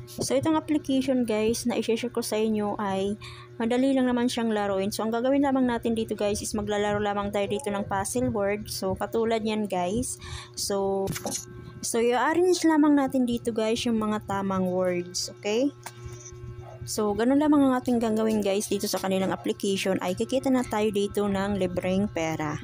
So itong application guys na i-share ko sa inyo ay madali lang naman siyang laruin. So ang gagawin lamang natin dito guys is maglalaro lamang tayo dito ng puzzle word. So katulad yan guys. So i-arrange lamang natin dito guys yung mga tamang words. Okay? So ganun lamang ang ating gagawin guys dito sa kanilang application ay kikita na tayo dito ng libreng pera.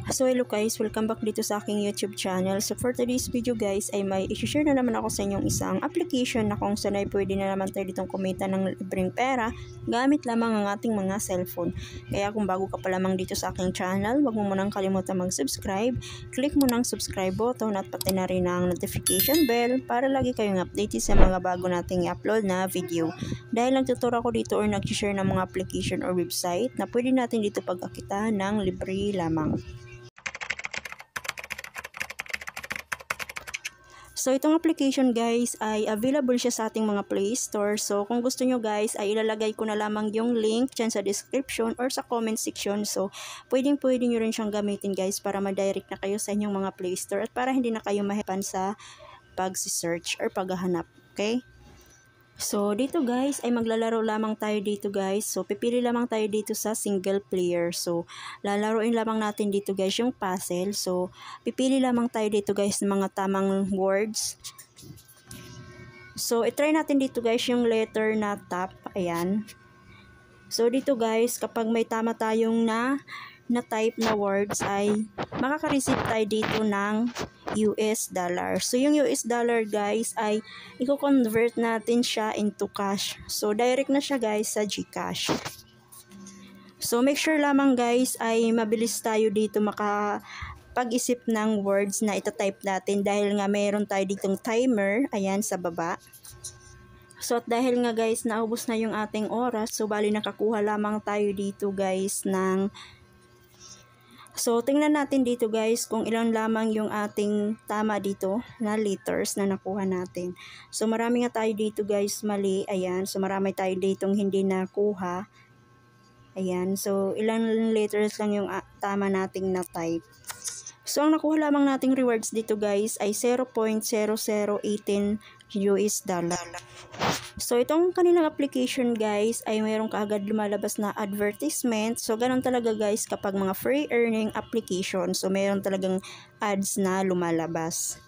So hello guys, welcome back dito sa aking YouTube channel. So for today's video guys ay may i-share na naman ako sa inyong isang application na kung saan ay pwede na naman tayo ditong kumita ng libreng pera gamit lamang ang ating mga cellphone. Kaya kung bago ka pa lamang dito sa aking channel, wag mo munang kalimutan mag-subscribe. Click mo ng subscribe button at pati na rin ang notification bell para lagi kayong updated sa mga bago nating i-upload na video. Dahil nagtuturo ako dito or nag-share ng mga application or website na pwede natin dito pag-akitaan ng libre lamang. So itong application guys ay available siya sa ating mga Play Store. So kung gusto nyo guys ay ilalagay ko na lamang yung link dyan sa description or sa comment section. So pwedeng nyo rin siyang gamitin guys para ma-direct na kayo sa inyong mga Play Store at para hindi na kayo mahipan sa pag-search or paghahanap. Okay? So dito guys ay maglalaro lamang tayo dito guys. So pipili lamang tayo dito sa single player. So lalaruin lamang natin dito guys yung puzzle. So pipili lamang tayo dito guys ng mga tamang words. So i-try natin dito guys yung letter na top. Ayan. So dito guys kapag may tama tayong na type na words ay makaka-receive tayo dito ng US dollar. So yung US dollar guys ay i-convert natin siya into cash. So direct na siya guys sa GCash. So make sure lamang guys ay mabilis tayo dito makapag-isip ng words na itatype natin dahil nga mayroon tayo ditong timer ayan sa baba. So at dahil nga guys naubos na yung ating oras, so bali nakakuha lamang tayo dito guys ng So, tingnan natin dito guys kung ilan lamang yung ating tama dito na letters na nakuha natin. So, marami nga tayo dito guys mali. Ayan. So, marami tayo ditong hindi nakuha. Ayan. So, ilang letters lang yung tama nating na type. So, ang nakuha lamang nating rewards dito guys ay 0.0018 US dollar. So, itong kanilang application guys ay mayroong kaagad lumalabas na advertisement. So, ganun talaga guys kapag mga free earning application. So, mayroon talagang ads na lumalabas.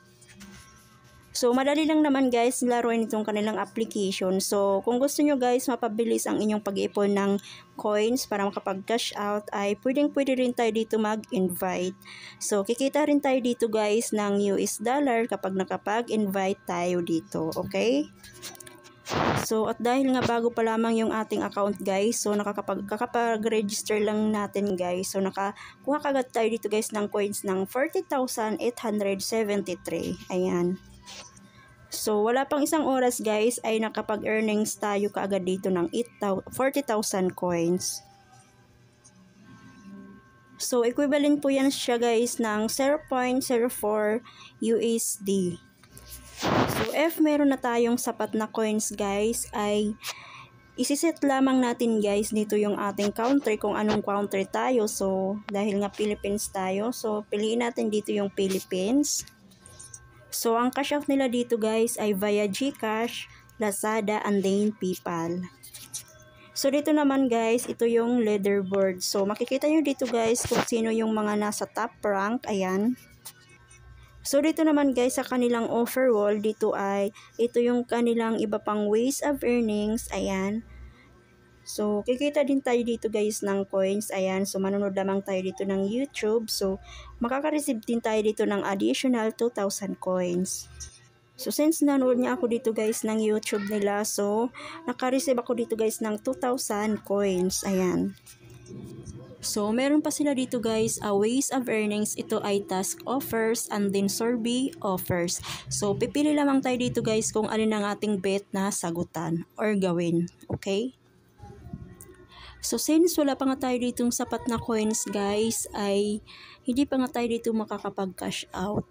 So, madali lang naman guys laruin itong kanilang application. So, kung gusto nyo guys mapabilis ang inyong pag-iipon ng coins para makapag-cash out ay pwede rin tayo dito mag-invite. So, kikita rin tayo dito guys ng US dollar kapag nakapag-invite tayo dito. Okay? So, at dahil nga bago pa lamang yung ating account guys, so kakapag-register lang natin guys. So, nakakuha kagad tayo dito guys ng coins ng 40,873. Ayan. So, wala pang isang oras guys ay nakapag-earnings tayo kaagad dito ng 40,000 coins. So, equivalent po yan siya guys ng 0.04 USD. So, if meron na tayong sapat na coins guys, ay isiset lamang natin guys dito yung ating country kung anong country tayo. So, dahil nga Philippines tayo, so piliin natin dito yung Philippines. So, ang cash out nila dito guys ay via GCash, Lazada, and then PayPal. So, dito naman guys, ito yung leaderboard. So, makikita nyo dito guys kung sino yung mga nasa top rank. Ayan. So, dito naman guys sa kanilang offer wall, dito ay ito yung kanilang iba pang ways of earnings. Ayan. So, kikita din tayo dito guys ng coins. Ayan. So, manonood lamang tayo dito ng YouTube. So, makaka-receive din tayo dito ng additional 2,000 coins. So, since nanood niya ako dito guys ng YouTube nila, so, naka-receive ako dito guys ng 2,000 coins. Ayan. So, meron pa sila dito guys, ways of earnings. Ito ay task offers and then survey offers. So, pipili lamang tayo dito guys kung alin ang ating bet na sagutan or gawin. Okay? So, since wala pa nga tayo ditong sapat na coins guys, ay hindi pa nga tayo dito makakapag-cash out.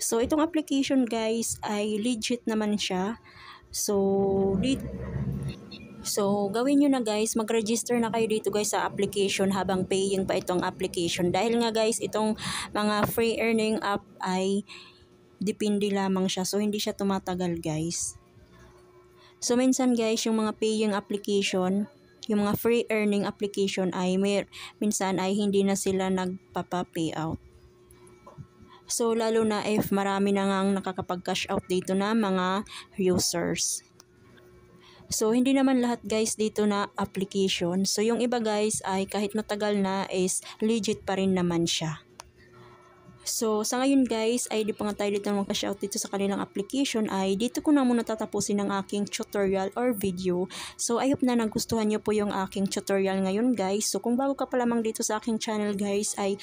So, itong application guys ay legit naman siya. So, gawin nyo na guys, mag-register na kayo dito guys sa application habang paying pa itong application. Dahil nga guys, itong mga free earning app ay depende lamang siya. So hindi siya tumatagal guys. So minsan guys, yung mga paying application, yung mga free earning application ay minsan ay hindi na sila nagpapa-payout. So lalo na if marami na ngang nakakapag-cash out dito na mga users. So hindi naman lahat guys dito na application. So yung iba guys ay kahit matagal na is legit pa rin naman siya. So, sa ngayon guys, ay di pa nga tayo dito mag-cash out dito sa kanilang application, ay dito ko na muna tatapusin ang aking tutorial or video. So, I hope na nagustuhan nyo po yung aking tutorial ngayon guys. So, kung bago ka pa lamang dito sa aking channel guys, ay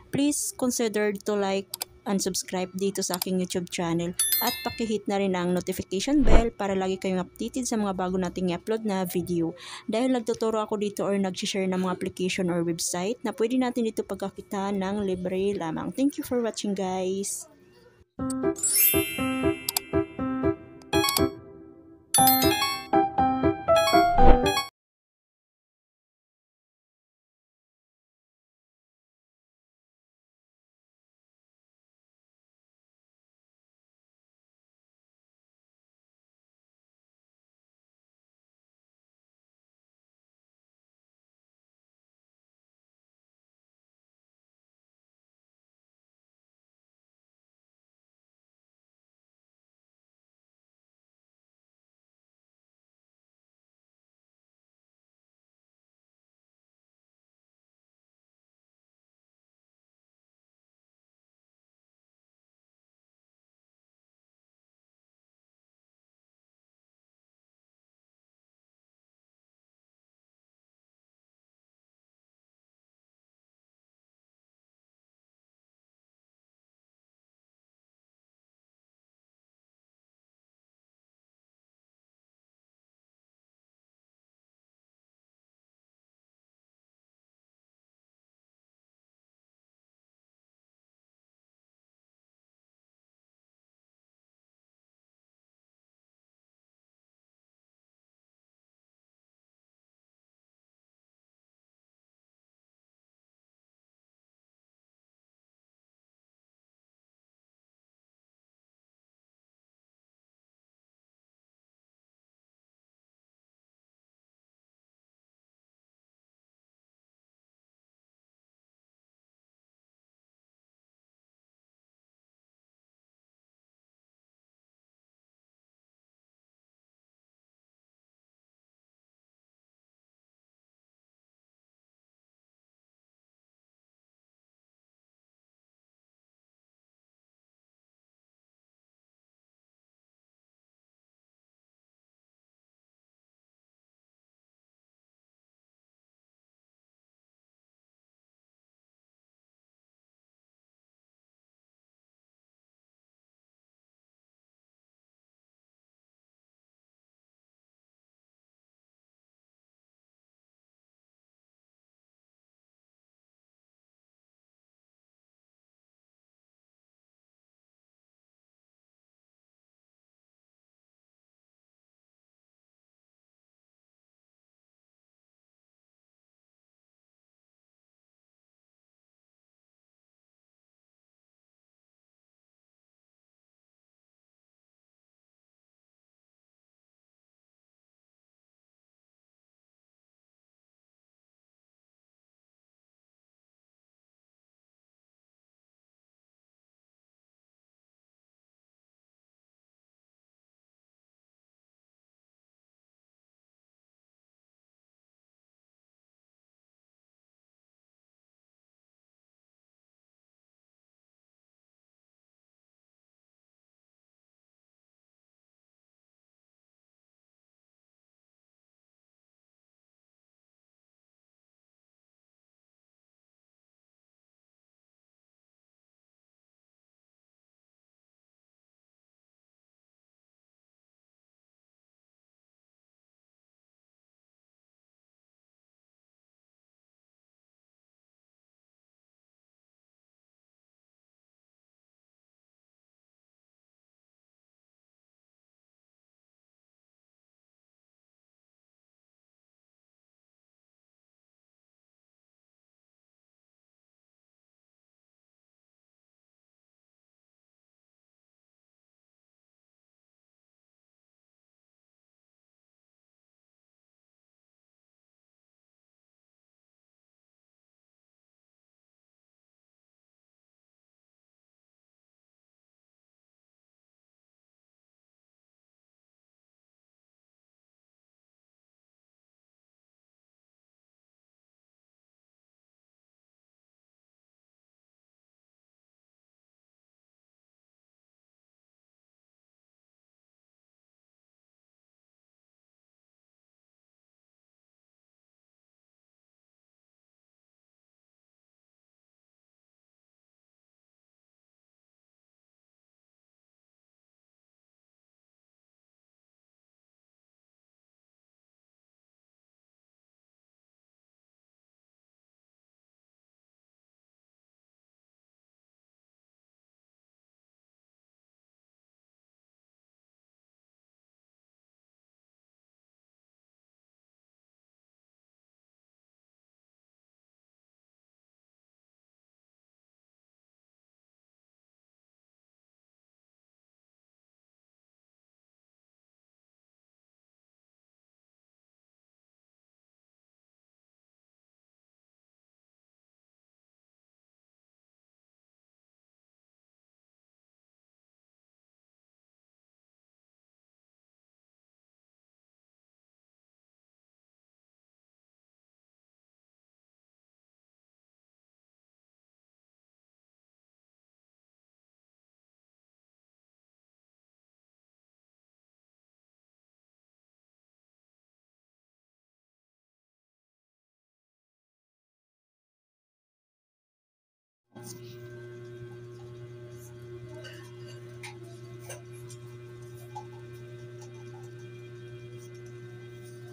please consider to like and subscribe dito sa aking YouTube channel at pakihit na rin ang notification bell para lagi kayong updated sa mga bago nating i-upload na video. Dahil nagtuturo ako dito or nag-share ng mga application or website na pwede natin dito pagkakita ng libre lamang. Thank you for watching guys!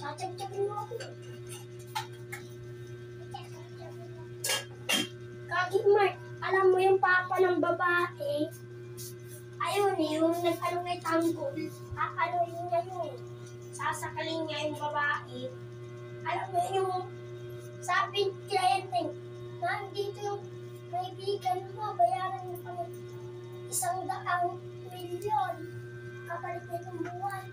Tsatsagsagin mo ako. Kagi Mark, alam mo yung papa ng babae, ayun eh, yung nag-ano kay Tanggol, aaloyin niya yun. Sasakalin niya yung babae. Alam mo yun yung sabi kliyente, nandito yung kaibigan mo, bayaran mo kami 100 milyon kapalit nitong buwan.